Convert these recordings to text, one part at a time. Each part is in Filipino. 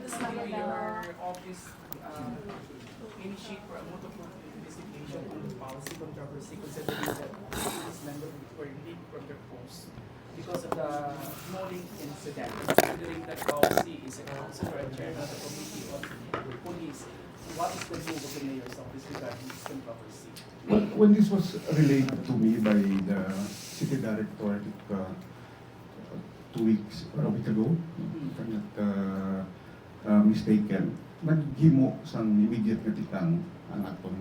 does your office initiate for a multiple investigation on the policy controversy, considering that this member were leaked from their post because of the mowing incident, considering that policy is a councilor and chairman of the committee on police? What is the view of the mayor's office regarding this controversy? Well, when this was relayed to me by the city director, I think 2 weeks or a week ago, if I'm not mistaken, naghimo sang immediate nga tikang ang atong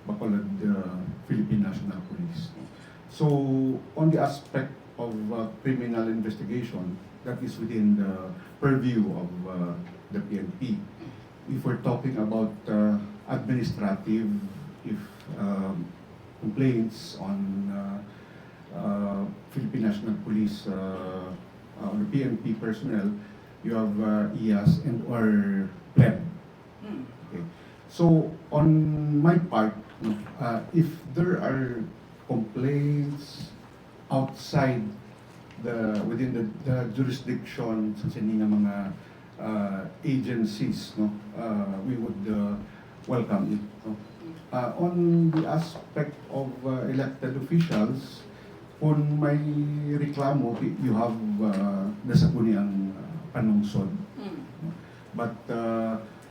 Bacolod Philippine National Police. So, on the aspect of criminal investigation, that is within the purview of the PNP. If we're talking about administrative, if complaints on Philippine National Police, on the PNP personnel, you have IAS and or PLEB. Okay. So on my part, if there are complaints outside within the jurisdiction sa nga mga agencies, we would welcome it. On the aspect of elected officials, kung may reklamo, you have nasa kuni ang panungsod. But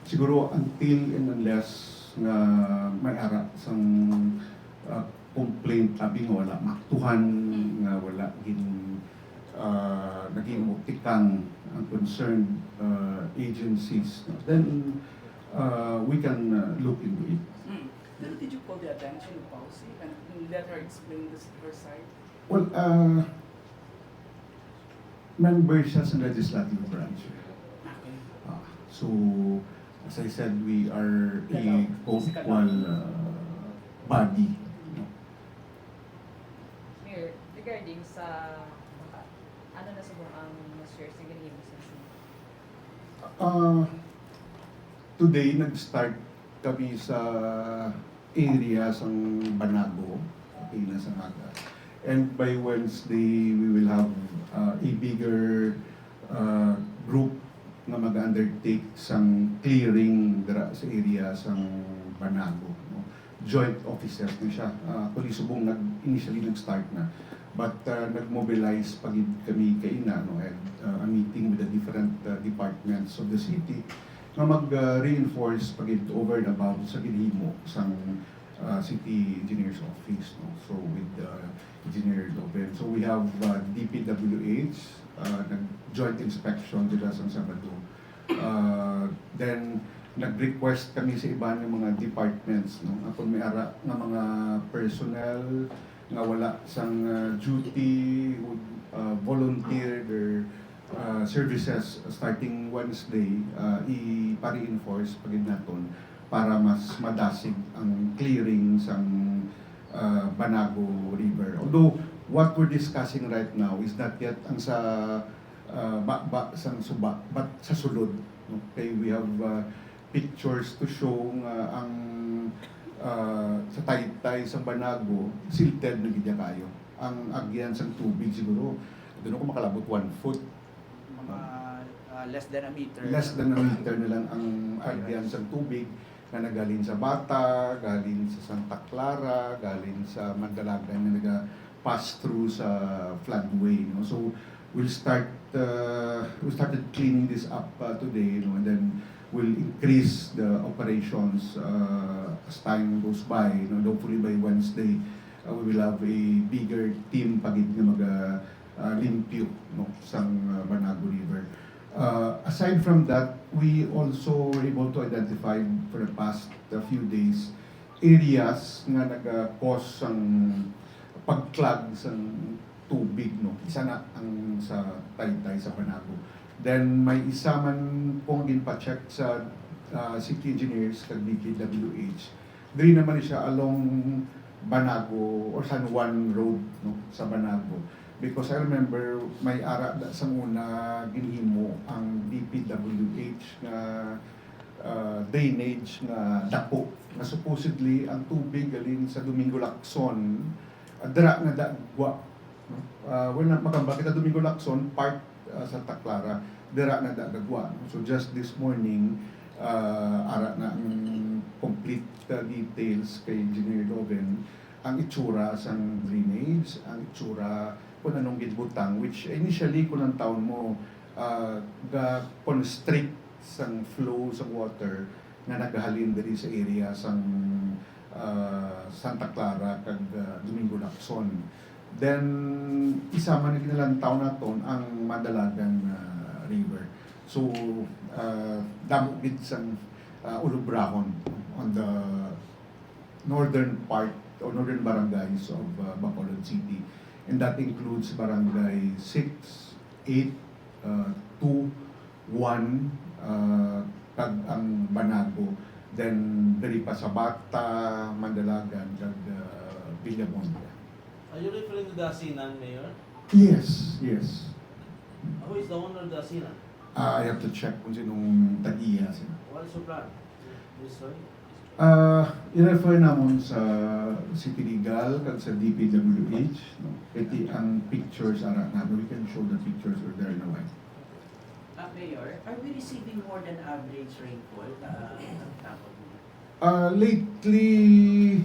siguro until and unless nga may ara sang complaint abi nga wala maktuhan nga wala naging tikang ang concerned agencies, then we can look into it. Then did you call the attention of policy and let her explain this her side? Well, member siya sa legislative branch. Okay. So, as I said, we are a co-equal body. Mayor, regarding sa ano na subong ang shares na ganyan sa Today, nag-start kami sa area sa Banago, okay na sa Maga. And by Wednesday, we will have a bigger group na mag-undertake sang clearing dira sa area sa Banago. No? Joint officers na siya. Actually, subong initially nag-start na. But nag-mobilize pag kami kaina, no? And a meeting with the different departments of the city na mag-reinforce pag over and above sa ginhimo sang city engineer's office, no? So with Engineer Loben. So we have DPWH, nag-joint inspection dila sa Sabado. Then nag-request kami sa iba ng mga departments, no? Kung may ara ng mga personnel nga wala sang duty, would volunteer their services starting Wednesday, i-reinforce pagin naton para mas madasig ang clearing sang Banago River. Although what we're discussing right now is not yet ang sa sang suba, but sa sulod. Okay, we have pictures to show ang sa Taytay sa Banago, silted na gidya kayo. Ang agyan sang tubig siguro, doon ako makalabot 1 foot. Less than a meter. Less than a meter na lang ang agyan sa tubig na nagaling sa Bata, galing sa Santa Clara, galing sa Mandalagan na naga-pass through sa floodway. No? So we started cleaning this up today, no? And then we'll increase the operations as time goes by. No? Hopefully by Wednesday, we will have a bigger team pagid na mag-limpyo, no? Sa Banago River. Aside from that, we also were able to identify for the past few days areas nga nag-cause ang pag-clog sa tubig, no? Isa na ang sa Taytay sa Banago. Then may isa man pong ginpa-check sa city engineers kag DPWH. Diri naman siya along Banago or San Juan Road, no? Sa Banago. Because I remember may ara sa una ginhimo ang DPWH na drainage na dako na supposedly ang tubig galing sa Domingo Lacson dira nga dagwa, no? When makamba kita Domingo Lacson part Santa Clara dira na dagagwa. So just this morning, ara na ang complete details kay Engineer Loven, ang itsura sang drainage, ang itsura kung anong gitbutang, which initially kung ang taon mo, ga constrict sang flow sa water na nagahalin diri sa area sang Santa Clara kag Domingo Lacson. Then isama na kinalang taon naton ang Madalagan River. So damo gid sang Ulubrahon on the northern part or northern barangays of Bacolod City, and that includes barangay 6, 8, 2, 1, kag ang Banago, then diri pa sa Bata, Mandalagan, kag Villamonte. Are you referring to the Asinan, Mayor? Yes, yes. Who is the owner of the Asinan? I have to check kung sinong tag-iya sila. What is your plan? This story? I-refer namon sa City Legal kag sa DPWH. No? Iti ang pictures ara na. We can show the pictures or there in a while. Mayor, are we receiving more than average rainfall ang tapos mo? Lately,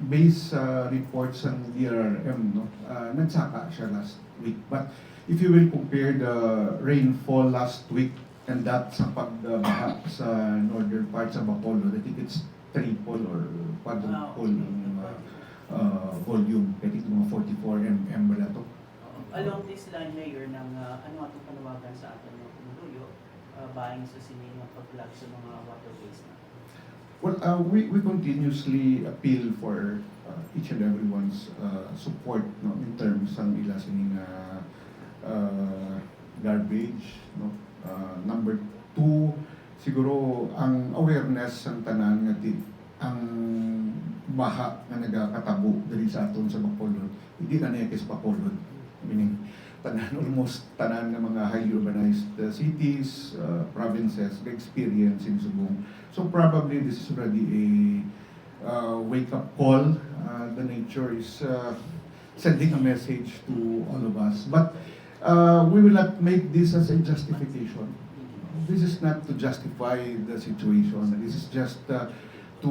based sa reports ng DRRM, no, nagsaka siya last week. But if you will compare the rainfall last week and that sa pagbaha sa northern parts of Bacolod, I think it's triple or quadruple ng volume. I think mga 44 mm ba to. Along this line, Mayor, ng ano atong panawagan sa atin ng Tumuduyo, buying sa sining ng pag-plug sa mga waterways na? Well, we continuously appeal for each and everyone's support, no, in terms ng ila sining garbage, no. Number 2, siguro ang awareness ng tanan nga ang baha nga nagakatabo diri sa aton sa Bacolod, hindi na niya kis Bacolod, meaning almost tanan ng mga highly urbanized cities, provinces, experience in Subong. So probably this is already a wake-up call. The nature is sending a message to all of us. But we will not make this as a justification. This is not to justify the situation. This is just to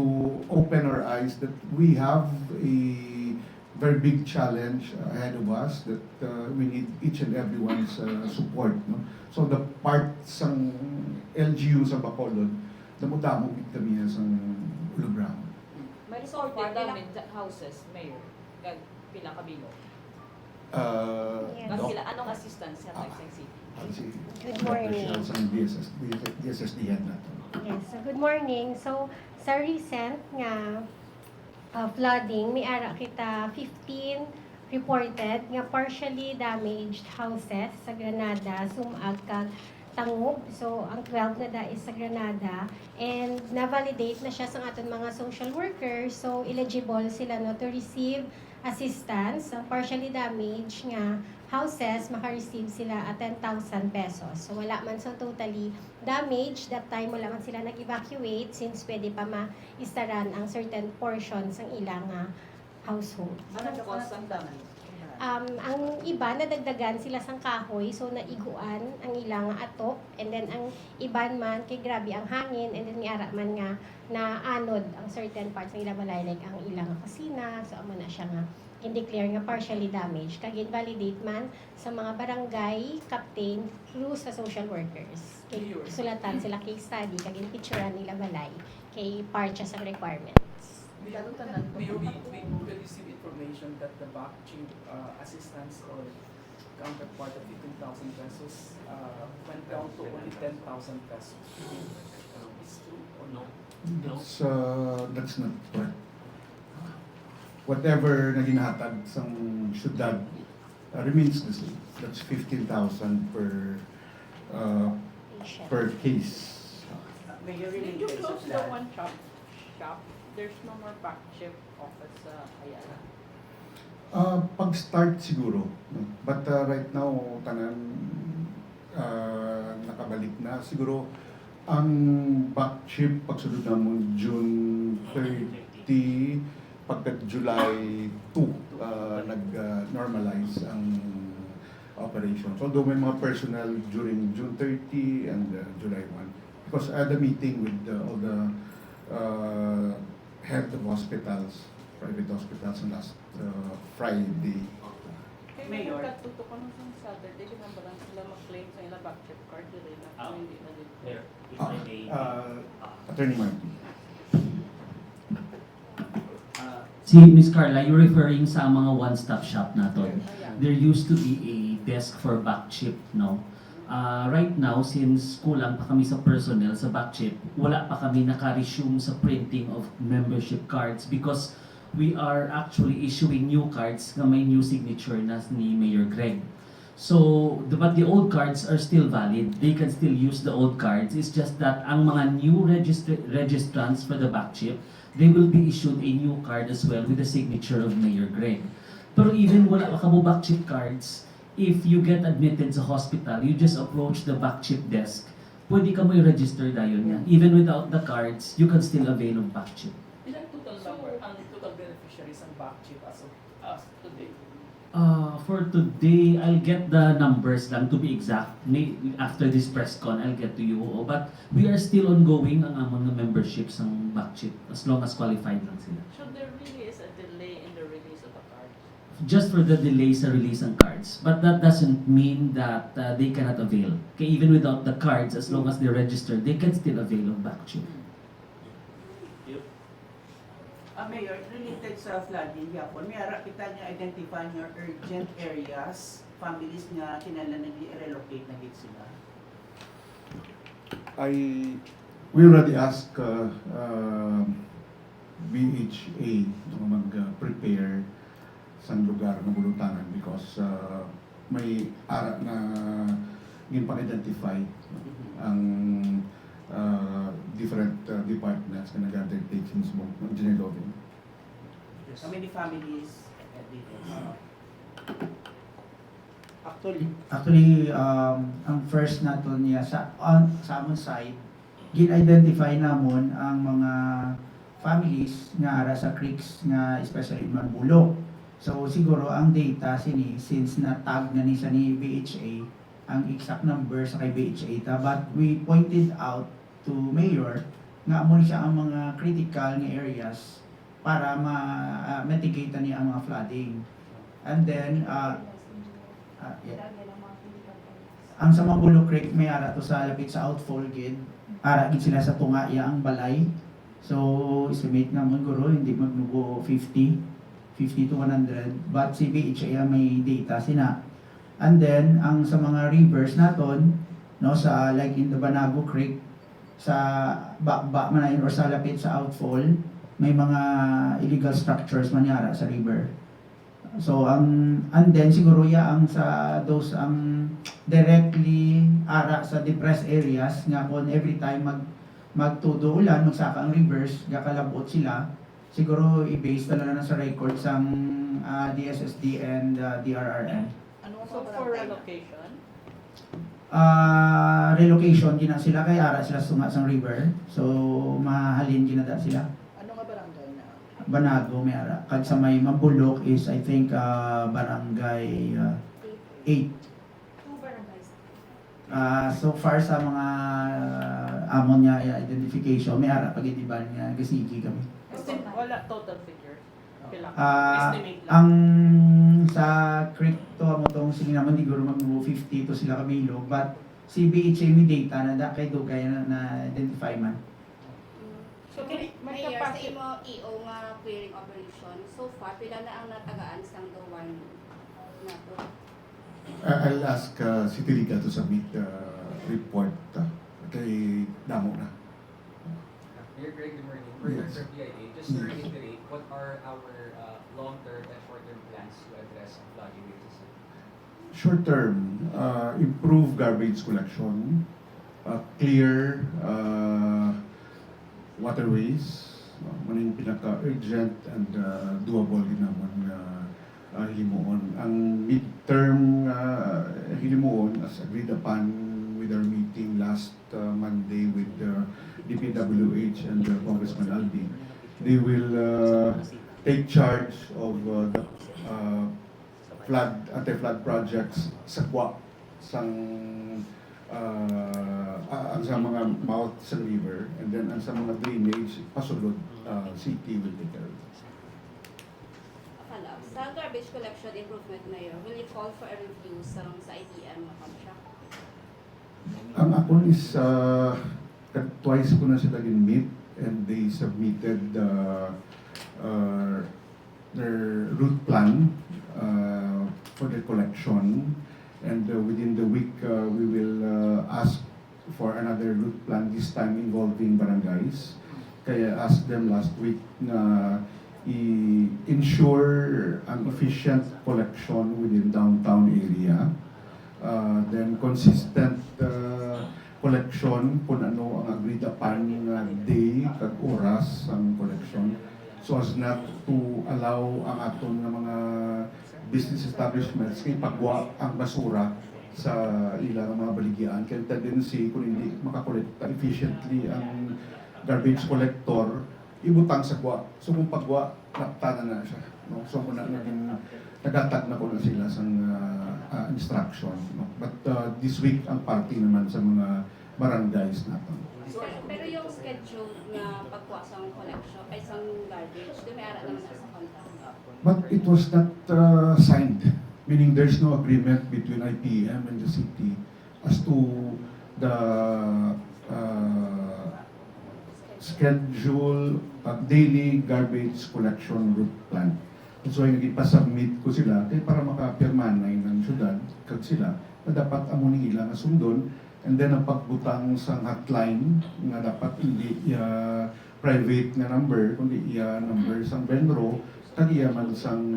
open our eyes that we have a very big challenge ahead of us that we need each and everyone's support. No? So the part sang LGU sa Bacolod, damot-damot kami sa Ulubrahon. May so far damage houses, Mayor. Kag pila ka bilog. Kag pila anong assistance sa Tagsing City? Good morning. Sa DSSD head natin. Yes, so good morning. So, sa recent nga flooding, may ara kita 15 reported nga partially damaged houses sa Granada, Sumag, kag Tangub. So, ang 12 na da is sa Granada. And na-validate na siya sa aton mga social workers. So, eligible sila no, to receive assistance. Ang partially damaged nga houses, maka-receive sila at 10,000 pesos. So, wala man so totally damaged. That time, wala man sila nag-evacuate since pwede pa ma-istaran ang certain portions ng ilang household. Anong cost ang damage? Ang iba, nadagdagan sila sang kahoy, so naiguan ang ilang atop, and then ang iban man, kay grabe ang hangin, and then niara man nga na anod ang certain parts ng ilang balay, like ang ilang kusina, so amo na siya nga in-declare nga partially damaged. Kag invalidate man sa mga barangay captain through sa social workers. Kay sulatan sila case study, kag in-picturean nila balay, kay part siya sa requirements. We receive information that the back chief assistance or counterpart of 15,000 pesos went down to only 10,000 pesos. Is true or no? That's not correct. Whatever na ginahatag sa syudad remains the same. That's 15,000 per case. Mayor, Did you related sa close the flood, one shop? There's no more back shift office sa Ayala. Pag-start siguro. No? But right now, tanan nakabalik na. Siguro, ang back shift, pagsunod na mo, June 30, pagka July 2, nag-normalize ang operations. Although may mga personnel during June 30 and July 1. Because I had a meeting with all the head of hospitals, private hospitals last Friday. Kaya Mayor. may katuto ko nung Saturday, kinambalan sila mag-claim sa ilang back chip card nila na kung hindi na din. Mayor, if I may. Attorney Martin. Si Ms. Carla, you're referring sa mga one-stop shop natin. There used to be a desk for back chip, no? Right now, since kulang pa kami sa personnel sa back chip, wala pa kami naka-resume sa printing of membership cards because we are actually issuing new cards na may new signature na ni Mayor Greg. So, but the old cards are still valid. They can still use the old cards. It's just that ang mga new registrants for the back chip, they will be issued a new card as well with the signature of Mayor Greg. Pero even wala ka mo back chip cards, if you get admitted sa hospital, you just approach the back chip desk. Pwede ka mo i-register dayon yan. Even without the cards, you can still avail of back chip. Ilang total number, ang total beneficiaries ng back chip as today? For today, I'll get the numbers lang to be exact. After this press con, I'll get to you. But we are still ongoing ang among memberships ng back chip as long as qualified lang sila. So there really is a delay in the release of the card. Just for the delay sa release ng cards. But that doesn't mean that they cannot avail. Okay, even without the cards, as long as they're registered, they can still avail of back chip. Mayor, related sa flooding yapon, may ara kita nga identify nga urgent areas, families nga kinahanglan nag-relocate na gid sila. We already asked BHA na mag-prepare sa lugar ng Bulutangan because may ara na ginpang-identify ang different departments na nag-undertake since ng Ginelovin. How many families dito? Actually, ang first nato niya sa amon side, gin-identify namon ang mga families nga ara sa creeks nga especially in Manbulok. So siguro ang data sini since na-tag na ni sa ni BHA ang exact number sa kay BHA ta, but we pointed out to Mayor nga mo siya ang mga critical nga areas para ma-mitigate niya ang mga flooding. And then yeah. Ang sa Mambulok Creek may ara to sa lapit sa outfall gid. Ara gid sila sa tunga ya ang balay. So estimate nga mo guro hindi magnugo 50 to 100, but si BHA may data sina. And then ang sa mga rivers naton no sa like in the Banago Creek sa bakba man or sa lapit sa outfall may mga illegal structures manyara sa river. So and then siguro ya ang sa those ang directly ara sa depressed areas nga kon every time magtudo ulan magsaka ang rivers gakalabot sila siguro i-base talaga na sa records ang DSSD and DRRM. So for relocation? Relocation gina sila kay ara sila sunga sa river. So mahalin ginada sila. Ano nga barangay na? Banago may ara. Kag sa may Mambulok is I think barangay 8. Two barangays. So far sa mga amon niya identification may ara pag-idiban nga gasigi kami. Wala total figure. Kailangan. Estimate lang. Ang sa creek to amo tong sige naman di guro mag 50 to sila kabilog but si BHA may data na da kay dugay na identify man. So may Mayor, sa capacity. imo EO nga clearing operation, so far, pila na ang natagaan sa gawan na to? I'll ask City Liga to submit report kay Damo na. Mayor Greg, good morning. We're Yes. from PIA. Just to reiterate, what are our long-term and short-term plans to address flooding risks? Short term, improve garbage collection, clear waterways, man yung pinaka-urgent and doable din naman hilimuon. Ang midterm hilimuon as agreed upon with our meeting last Monday with DPWH and Congressman Aldi, they will take charge of the anti-flood projects sa Kwa, sang ang sa mga mouth sa river, and then ang sa mga drainage, pasulod, city will take care of it. Follow-up. Sa garbage collection improvement mayor, will you call for a review sa IPM na contract? Ang ako is, twice ko na sila gin-meet, and they submitted their route plan for the collection. And within the week, we will ask for another route plan, this time involving barangays. Kaya asked them last week na i-ensure an efficient collection within downtown area. Then consistent collection kung ano ang agreed upon na day kag oras ang collection, so as not to allow ang aton nga mga business establishments kay pagwa ang basura sa ilang mga baligyan. Kaya tendency kung hindi makakolekta efficiently ang garbage collector, ibutang sa kwa. So kung pagwa, naptanan na siya. No? So kung naging nagatag na ko na sila sa instruction. No? But this week, ang party naman sa mga barangays natin. Pero yung schedule na pagkuha sa collection, ay sa garbage, dumiyara naman na sa contract. But it was not signed, meaning there's no agreement between IPM and the city as to the schedule, daily garbage collection route plan. So ay nagipasubmit ko sila kay para makapirmanay ng syudad kag sila na dapat amo nila nga sundon, and then ang pagbutang sa hotline nga dapat hindi private na number kundi iya number sang Benro kag iya man sang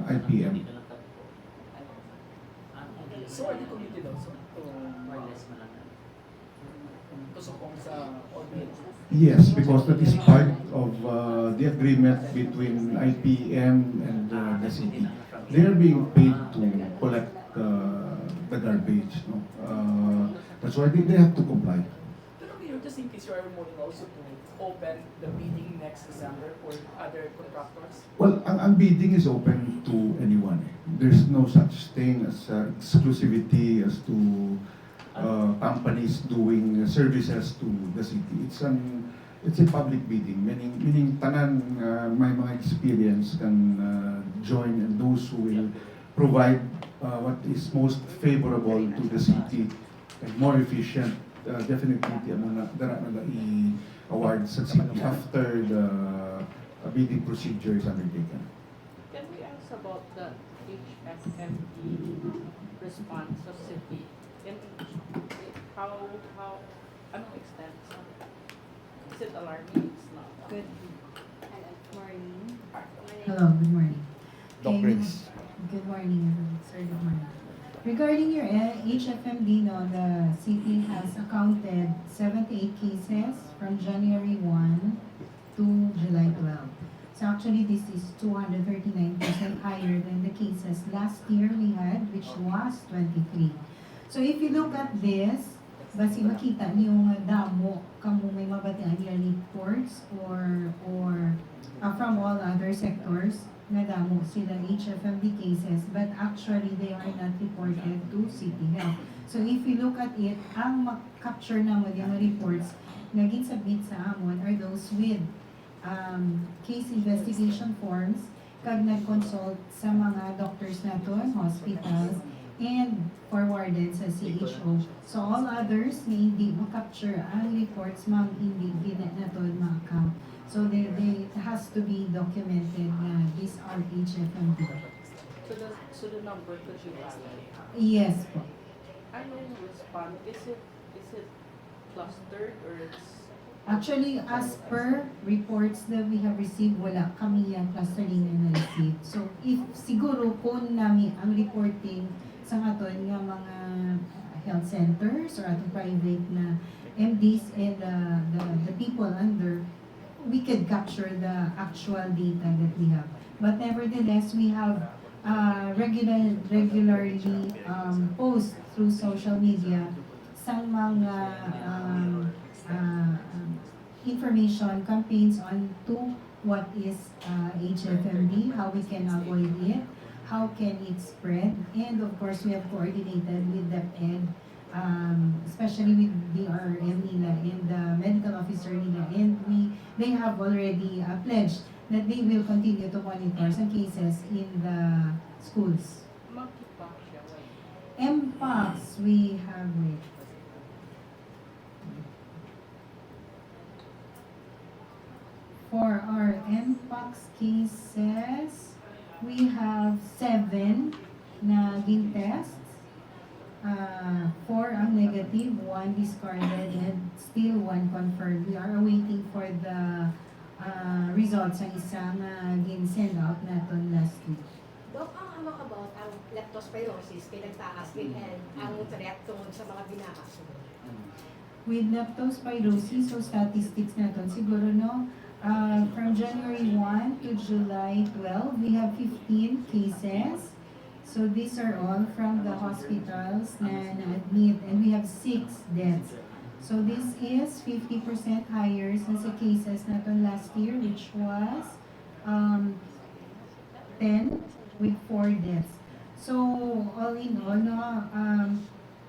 IPM. So are you committed also to sukong sa audit? Yes, because that is part of the agreement between IPM and the city. They are being paid to collect the garbage. No? That's why they have to comply. Pero Mayor, just in case you are moving also to open the bidding next December for other contractors? Well, ang bidding is open to anyone. There's no such thing as exclusivity as to companies doing services to the city. It's a public bidding, meaning tanan may mga experience can join, and those who will provide what is most favorable to the city and more efficient, definitely muna dara na i-award sa city after the bidding procedure is undertaken. Can we ask about the HFMD response of city? And how anong extent? Is it alarming? It's not. Good Morning. Hello, good morning. Doc Okay, Riggs. Good morning, everyone. Sir, good morning. Regarding your HFMD, no, the city has accounted 78 cases from January 1 to July 12. So actually, this is 239% higher than the cases last year we had, which was 23. So if you look at this, basi makita niyo nga damo kamo may mabatian niya reports or from all other sectors na damo sila HFMD cases, but actually they are not reported to City Health. So if you look at it, ang mag-capture na mo yung reports na gin-submit sa amon are those with case investigation forms kag nag-consult sa mga doctors naton, hospitals, and forwarded sa CHO. So all others na hindi ma-capture ang reports, ma'am, hindi naton ma-account. So they it has to be documented na these are HFMD. So the number could be valid. Yes po. Anong respond? Is it clustered or it's Actually, as per reports that we have received, wala kami yung clustering na na-receive. So, if siguro kung nami ang reporting sa aton nga mga health centers or atong private na MDs and the people under, we could capture the actual data that we have. But nevertheless, we have regularly post through social media sa mga information campaigns on to what is HFMD, how we can avoid it, how can it spread. And of course, we have coordinated with DepEd, especially with DRM nila and the medical officer nila. And they have already pledged that they will continue to monitor some cases in the schools. Monkeypox siya, why? Mpox, we have wait. For our Mpox cases, we have 7 na tests. 4 ang negative, 1 discarded, and still 1 confirmed. We are awaiting for the results ng isang gin-send out natin last week. Dok, ang ano about ang leptospirosis, pinagtaas din and ang threat tungkol sa mga binakasunod. With leptospirosis, so statistics natin, siguro no, from January 1 to July 12, we have 15 cases. So these are all from the hospitals na na-admit, and we have 6 deaths. So this is 50% higher sa cases natin last year, which was 10 with 4 deaths. So all in all, no,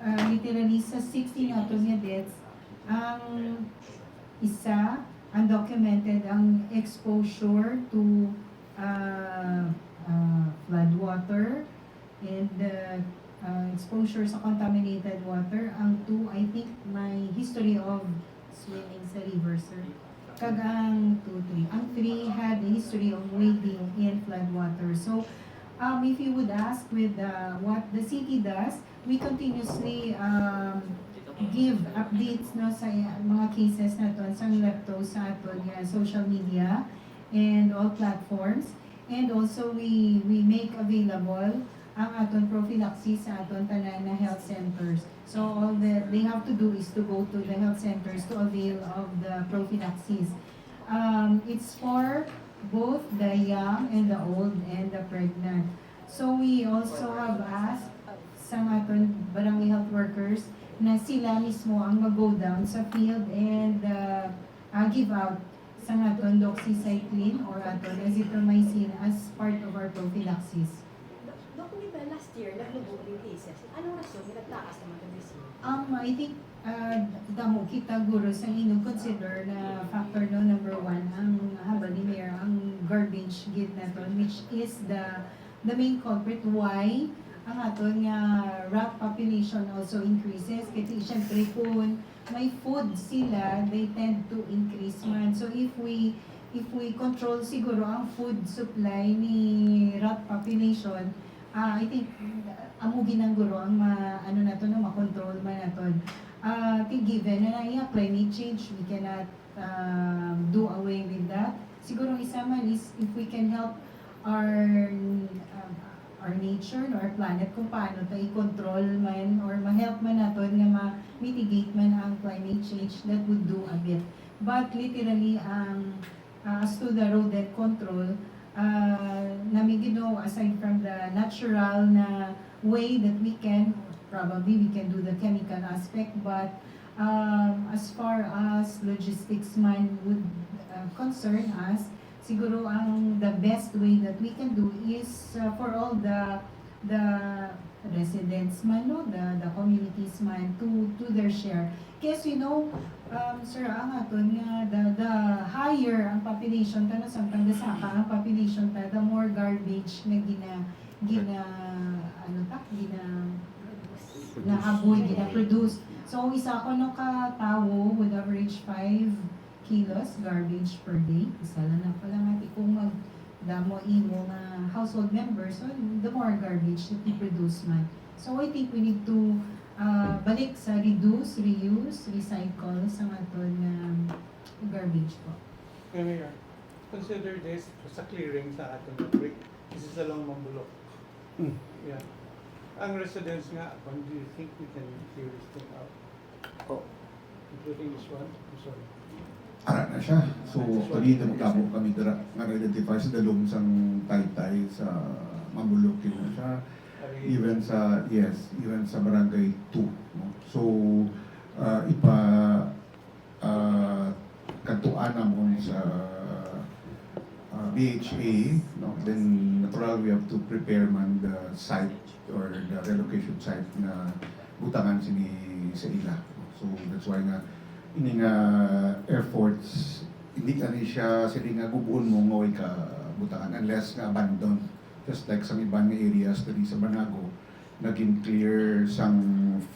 literally sa 60 natin nga deaths, ang isa undocumented ang exposure to flood water and exposure sa contaminated water. Ang 2, I think, may history of swimming sa river, sir. Kagang 2, 3. Ang 3 had a history of wading in flood water. So, if you would ask with what the city does, we continuously give updates no sa mga cases na to sa lepto sa aton social media and all platforms, and also we make available ang aton prophylaxis sa aton tanan na health centers. So all they have to do is to go to the health centers to avail of the prophylaxis. It's for both the young and the old and the pregnant. So we also have asked sa aton barangay health workers na sila mismo ang mag-go down sa field and give out sa aton doxycycline or aton azithromycin as part of our prophylaxis. Dok, di ba last year, naglubo yung cases? Anong rason? Nagtaas naman ito this year? I think damo kita guro sa inyo consider na factor no number 1 ang habal ni Mayor ang garbage gate naton, which is the main culprit why ang aton nga rat population also increases. Kasi syempre kung may food sila, they tend to increase man. So if we control siguro ang food supply ni rat population, I think amugin ang guro ang ano na to no makontrol man naton. Given na iya climate change, we cannot do away with that. Siguro isa man is if we can help our nature, our planet, kung paano tayo i-control man or ma-help man natin nga ma-mitigate man ang climate change, that would do a bit. But literally, as to the rodent control, namin aside from the natural na way that we can, probably we can do the chemical aspect, but as far as logistics man would concern us, siguro ang the best way that we can do is for all the residents man no, the communities man to their share. Kasi sir, ang aton nga the higher ang population ta no samtang dasaka ang population ta, the more garbage na gina-produce. So isa ko no ka tawo would average 5 kilos garbage per day. Isa lang na pala nga kung magdamo imo nga household members, so the more garbage that we produce man. So I think we need to balik sa reduce, reuse, recycle sa aton garbage po. Mayor, consider this sa clearing sa aton creek. This is along Mambulok. Yeah. Ang residents nga, do you think we can clear this thing out? Including this one? I'm sorry. Ara na siya. So, actually, magkabo kami dira nga identify sa dalong sang taytay sa Mambulok na siya. Even sa barangay 2. No? So, katuan namon sa BHA, no? Then natural we have to prepare man the site or the relocation site na butangan sini sa ila. So that's why nga ini nga efforts hindi ka ni siya sila nga gubuon mo nga way ka butangan unless nga abandon. Just like sa ibang nga areas dali sa Banago naging clear sang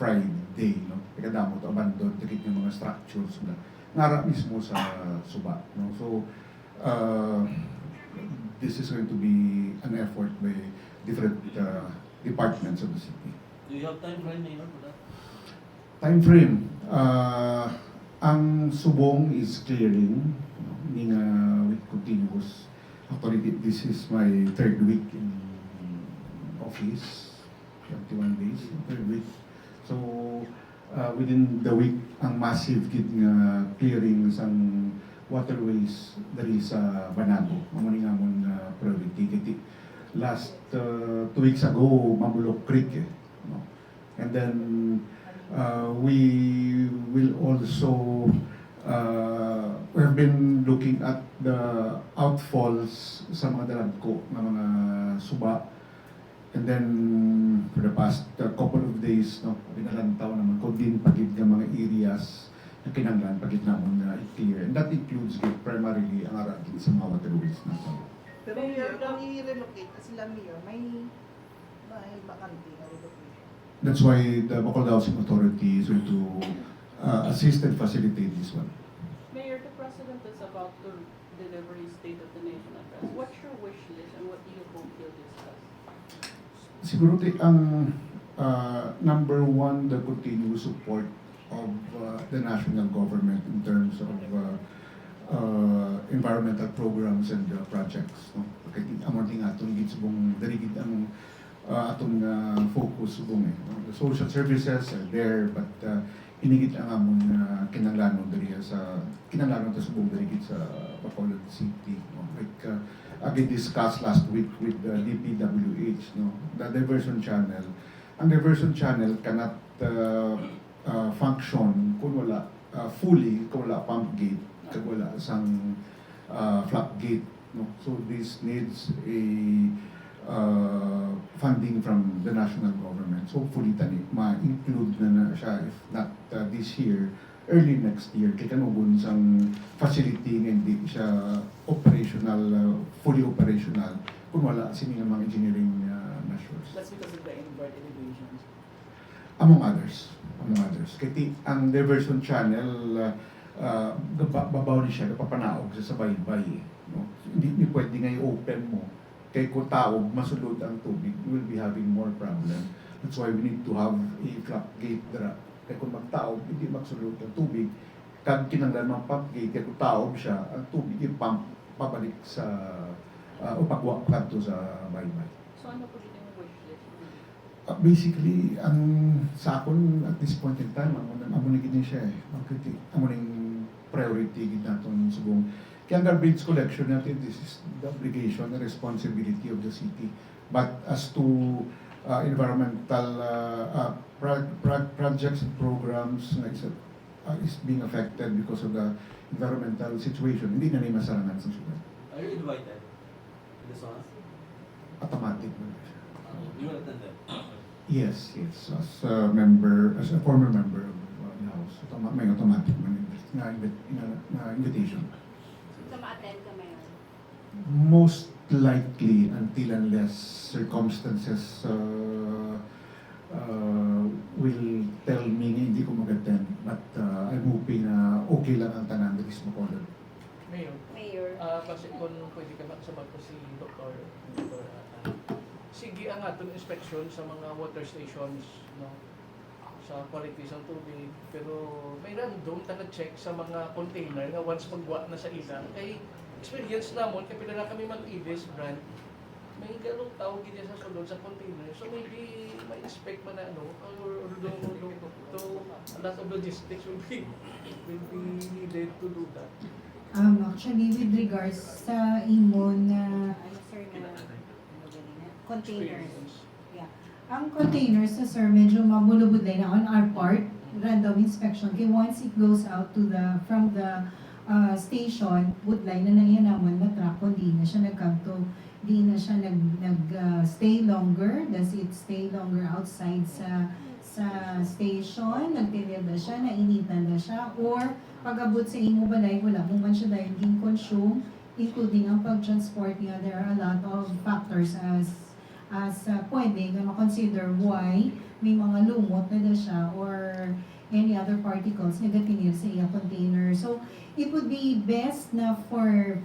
Friday, no? Pagkadamo to abandon tikit yung mga structures na ngara mismo sa suba, no? So this is going to be an effort by different departments of the city. Do you have time frame, Mayor, for that? Time frame, ang subong is clearing, no? Hindi nga with continuous. Actually, this is my third week in office, 21 days, third week. So, within the week, ang massive gid nga clearing sang waterways dari sa Banago. Mamuning amon priority. Kiti last 2 weeks ago, Mabulok Creek, no? And then, we will also we have been looking at the outfalls sa mga dalagko ng mga suba. And then, for the past couple of days, no, binalantaw naman ko din pagid ng mga areas na kinanglan pagid namon na i-clear. And that includes primarily ang aragin sa mga waterways na ito. Pero Mayor, kung i-relocate na sila, Mayor, may bakante na relocate. That's why the Bacolod Housing Authority is going to assist and facilitate this one. Mayor, the President is about to deliver his State of the Nation address. What's your wish list and what do you hope he'll discuss? Siguro ang number one, the continuous support of the national government in terms of environmental programs and projects. No? Kaya amon ting atong gitsubong darigid ang atong focus subong eh. No? The social services are there but inigit ang amon kinanglanon diri sa kinanglanon ta subong darigid sa Bacolod City. No? Like again discussed last week with the DPWH, no, the diversion channel. Ang diversion channel cannot function kung wala fully kung wala pump gate, kung wala sang flap gate, no. So this needs a funding from the national government. So hopefully tani ma-include na siya if not this year, early next year, kaya kanubon sang facility nga hindi siya operational, fully operational, kung wala sini nga mga engineering measures. That's because of the invert elevations. Among others. Among others. Kaya ang diversion channel, babaw ni siya, napapanaog sa baybay. No? Hindi pwede nga i-open mo. Kaya kung taog, masulod ang tubig, we will be having more problem. That's why we need to have a flap gate dra. Kaya kung magtaob, hindi magsulod ang tubig. Kag kinanglan ng pump gate, kaya kung taob siya, ang tubig i-pump pabalik sa upagwa kadto sa baybay. So ano po yung wish list? Basically, ang sa akon at this point in time, amo na gid siya eh. Amo ning priority gid naton subong. Kaya ang garbage collection natin, this is the obligation and responsibility of the city. But as to environmental projects and programs na is being affected because of the environmental situation, hindi na rin masarangan sa syudad. Are you invited? This one? Automatic na siya. You will attend them? Yes, yes. As a member, as a former member of the House, may automatic na invitation. So, ma-attend ka, Mayor? Most likely until unless circumstances will tell me na hindi ko mag-attend. But I'm hoping na okay lang ang tanan dito sa Bacolod. Mayor, Mayor. kasi kung pwede ka makasabag ko si Dr. Sige ang atong inspection sa mga water stations, no, sa quality sa tubig, pero may random taga-check sa mga container na once magwa na sa ila. Kay experience namon, kaya pila na kami mag-ibis brand, may galong tao gina sa sulod sa container. So maybe may inspect man na ano, or to a lot of logistics will be needed to do that. Actually, with regards sa imon na containers. Yeah. Ang containers sa sir, medyo mabulubod na on our part, random inspection. Kaya once it goes out to from the station, budlay na yan naman matrack, hindi na siya nagkanto di na siya stay longer? Does it stay longer outside sa station? Nagtinid na siya, nainitan na siya? Or pag-abot sa imo balay, wala mo man siya dahil consume, including ang pag-transport niya. There are a lot of factors as pwede na makonsider why may mga lumot na siya or any other particles na gatinir sa iya container. So, it would be best na for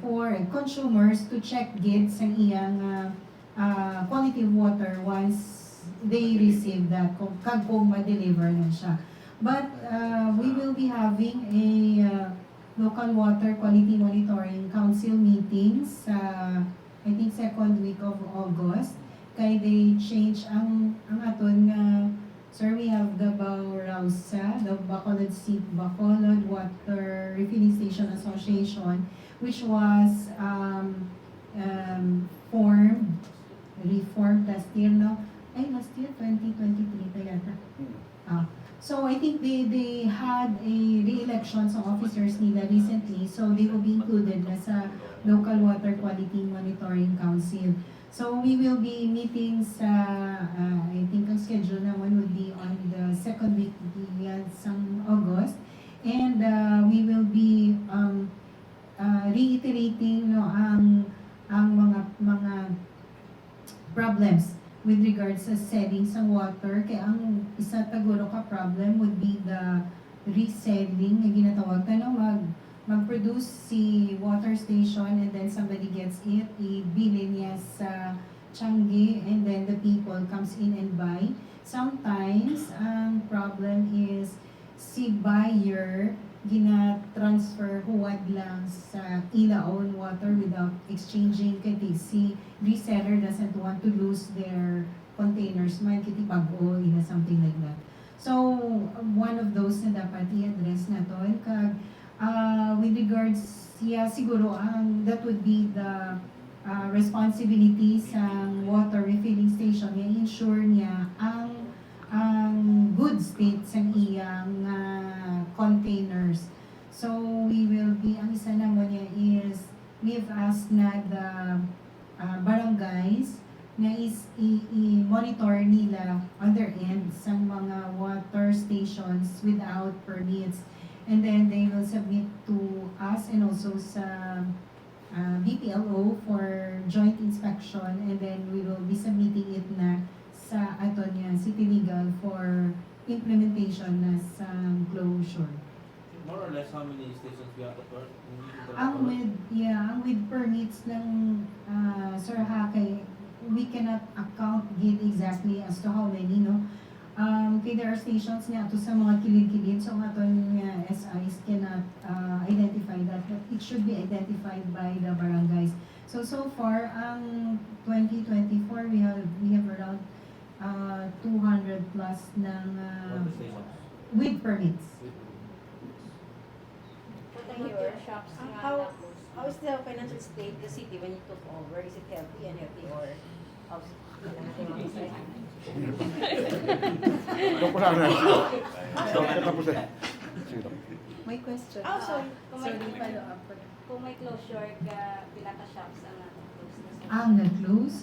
consumers to check gid sa iyang quality of water once they receive that, kung ma-deliver na siya. But we will be having a local water quality monitoring council meetings I think second week of August. Kay they change ang aton nga sir, we have the Baurausa, the Bacolod Water Refilling Station Association, which was reformed last year, no? Last year, 2023 pa yata. So I think they had a re-election sa officers nila recently, so they will be included na sa Local Water Quality Monitoring Council. So we will be meeting sa, I think ang schedule naman would be on the second week ng August. And we will be reiterating ang mga problems with regards sa selling sa water. Kaya ang isa taguro ka problem would be the reselling na ginatawag na mag-produce si water station and then somebody gets it, ibili niya sa Changi and then the people comes in and buy. Sometimes, ang problem is si buyer gina-transfer huwad lang sa ila own water without exchanging kaya si reseller doesn't want to lose their containers man kiti pag-o ina something like that. So, one of those na dapat i-address na to kag with regards, siguro that would be the responsibilities ng water refilling station niya, ensure niya ang good state sa iyang containers. So we will be, ang isa naman niya is, we've asked na the barangays na i-monitor nila on their end sa mga water stations without permits. And then they will submit to us and also sa BPLO for joint inspection, and then we will be submitting it na sa City Legal for implementation na sa closure. More or less how many stations we have at work? Ang with permits ng Sir Hakay, we cannot account exactly as to how many, no? Kaya there are stations nga to sa mga kilid-kilid, so nga aton SIs cannot identify that, but it should be identified by the barangays. So far, ang 2024, we have around 200 plus ng with permits. Shops How is the financial state the city when you took over? Is it healthy and healthy or how's May question. Oh, sorry. Follow up. Kung may closure ka, pila ka shops ang close na sa Ang na-close,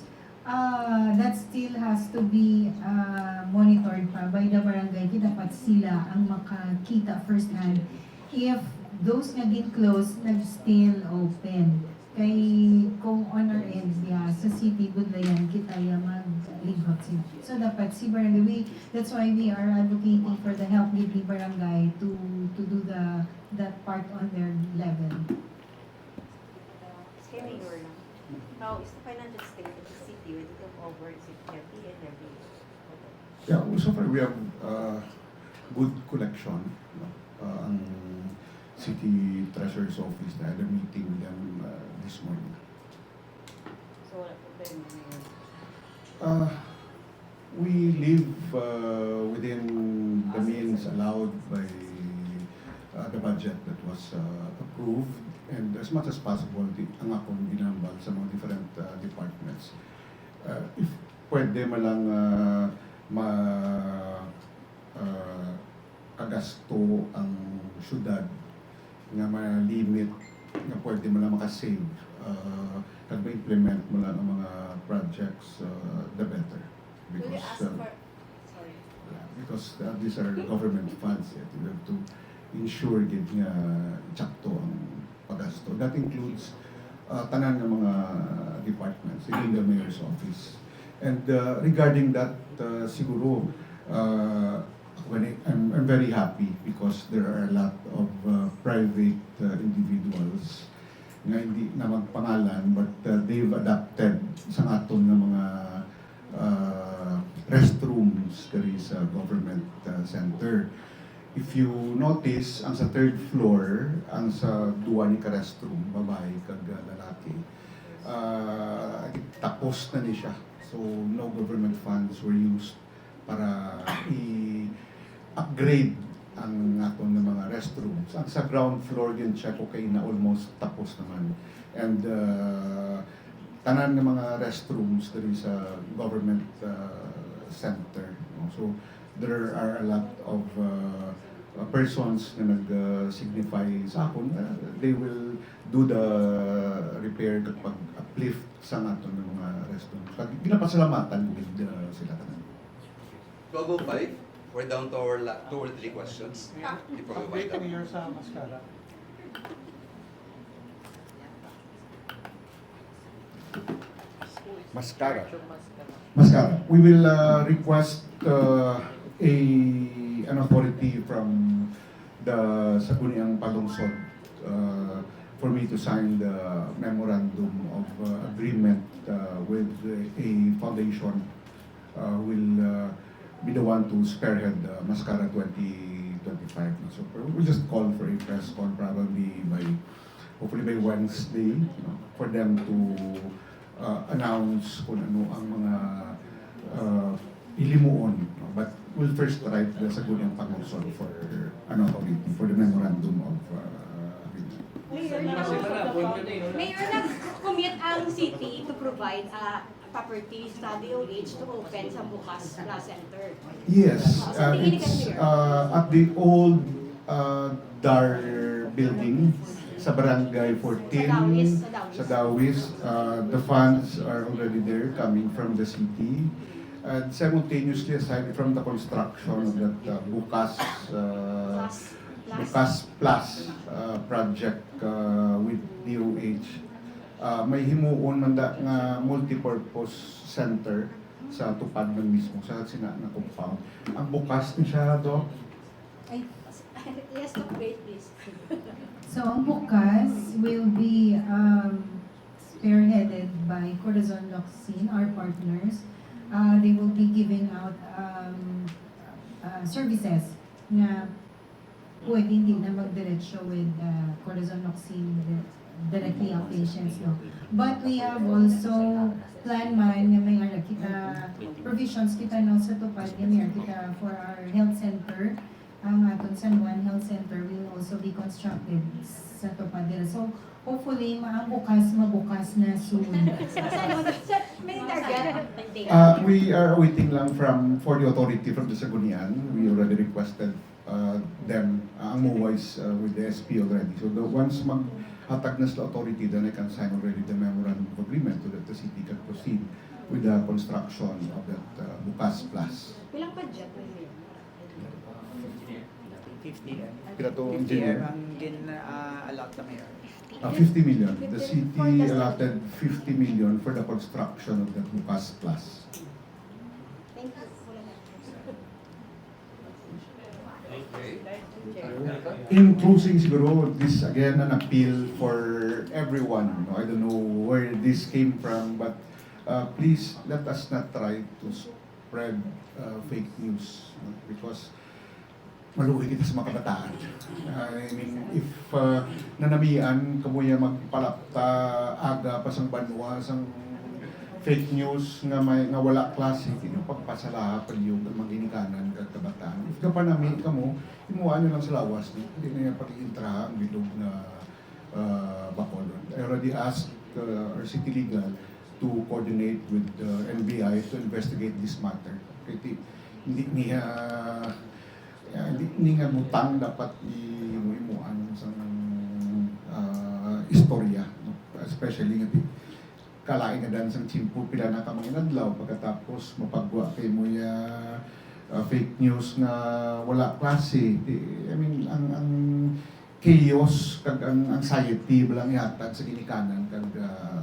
that still has to be monitored pa by the barangay. Dapat sila ang makakita first hand if those na din close, still open. Kay kung on our end sa city good na yan, kita yung mag-lighot sila. So dapat si barangay, that's why we are advocating for the help with the barangay to do that part on their level. Kay Mayor lang. How is the financial state of the city when you took over? Is it healthy and healthy? Yeah, so far we have good collection. Ang City Treasurer's Office na had a meeting with them this morning. So wala problema ngayon? We live within the means allowed by the budget that was approved, and as much as possible, ang akong ginambal sa mga different departments. If pwede malang agasto ang syudad nga ma-limit nga pwede mo lang makasave kag ma-implement mo lang ang mga projects, the better. Will you ask Because, for, sorry. yeah, because these are government funds. Yet. You have to ensure gid nga tsakto ang paggasto. That includes tanan ng mga departments, even the mayor's office. And regarding that, siguro, I'm very happy because there are a lot of private individuals nga hindi na magpangalan but they've adapted sa aton ng mga restrooms diri sa government center. If you notice, ang sa third floor, ang sa duwa ni ka restroom, babae kag lalaki, tapos na ni siya. So no government funds were used para i-upgrade ang aton ng mga restrooms. Ang sa ground floor din check okay na almost tapos naman. And tanan ng mga restrooms diri sa government center. No? So there are a lot of persons na nag-signify sa akon they will do the repair kapag uplift sa aton ng mga restrooms. Ginapasalamatan with sila tanan. 12:05. We're down to our 2 or 3 questions. Before we Update wind up. Mayor sa Mascara. Mascara. Mascara. We will request an authority from the Sangguniang Palungsod for me to sign the memorandum of agreement with a foundation will be the one to spearhead Mascara 2025. So we'll just call for a press con probably hopefully by Wednesday, for them to announce kung ano ang mga ilimuon. But we'll first write the Sangguniang Palungsod for for the memorandum of agreement. Mayor, nag-commit ang city to provide a property sa DOH to open sa Bukas Plus Center. Yes, Sa tingin ni it's Mayor? at the old DAR building sa Barangay 14, sa Dawis. The funds are already there coming from the city. And simultaneously, aside from the construction of that Bukas Plus project with DOH, may himuon man nga multipurpose center sa tupad ng mismo sa na compound. Ang bukas ni siya do. Yes, to wait please. So, ang bukas will be spearheaded by Corazon Locsin, our partners. They will be giving out services na pwede hindi na magdiretsyo with Corazon Locsin directly ang patients. No? But we have also plan man nga may kita provisions kita no sa tupad nga may kita for our health center. Ang aton San Juan Health Center will also be constructed sa tupad nila. So hopefully mabukas na soon. May target. We are waiting lang for the authority from the Sanggunian. We already requested them, ang MOA with the SP already. So once maghatag na sa authority, then I can sign already the memorandum of agreement so that the city can proceed with the construction of that Bukas Plus. Bilang budget may 50. Kaya to 50 engineer. ang allot na mayor. 50 million. The city allotted 50 million for the construction of the Bukas Plus. Thank you. In closing, siguro, this again an appeal for everyone. I don't know where this came from, but please let us not try to spread fake news because maluwi kita sa mga kabataan. I mean, if nanamian, kamuya magpalapta aga pasang banwa, sang fake news nga wala klase, yung pagpasala pag yung maginikanan kag kabataan. If ka pa nami kamo, imuan nyo lang sa lawas, hindi na yung pag-iintra ang bilog na Bacolod. I already asked our city legal to coordinate with the NBI to investigate this matter. Kasi hindi nga butang dapat imuan sa istorya, no? Especially nga kalain nga dan sang chimpo pila na kami adlaw pagkatapos mapagwa kay mo fake news na wala klase. I mean ang chaos kag ang anxiety bilang ihatag sa ginikanan kag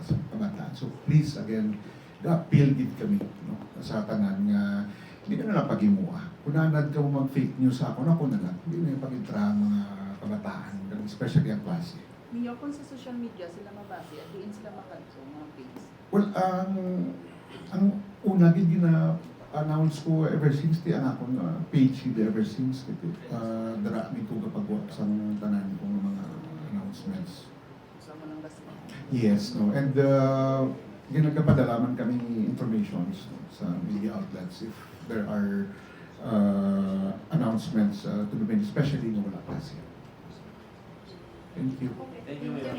sa kabataan. So please again, appeal gid kami no sa tanan nga hindi ka na lang paghimuha. Kung nanad ka mo mag-fake news sa ako na lang. Hindi na yung pag-intra ang mga kabataan, especially ang klase. Mayor, kung sa social media sila mabase, at diin sila makanso, mga page. Well, ang una gid gina-announce ko ever since di ang akong page gid ever since dara mi ko kapag sa tanan kong mga announcements. Sama ng basta. Yes, no. And ginagapadalaman kami informations no, sa media outlets if there are announcements to be made, especially no wala klase. Thank you. Thank you, Mayor.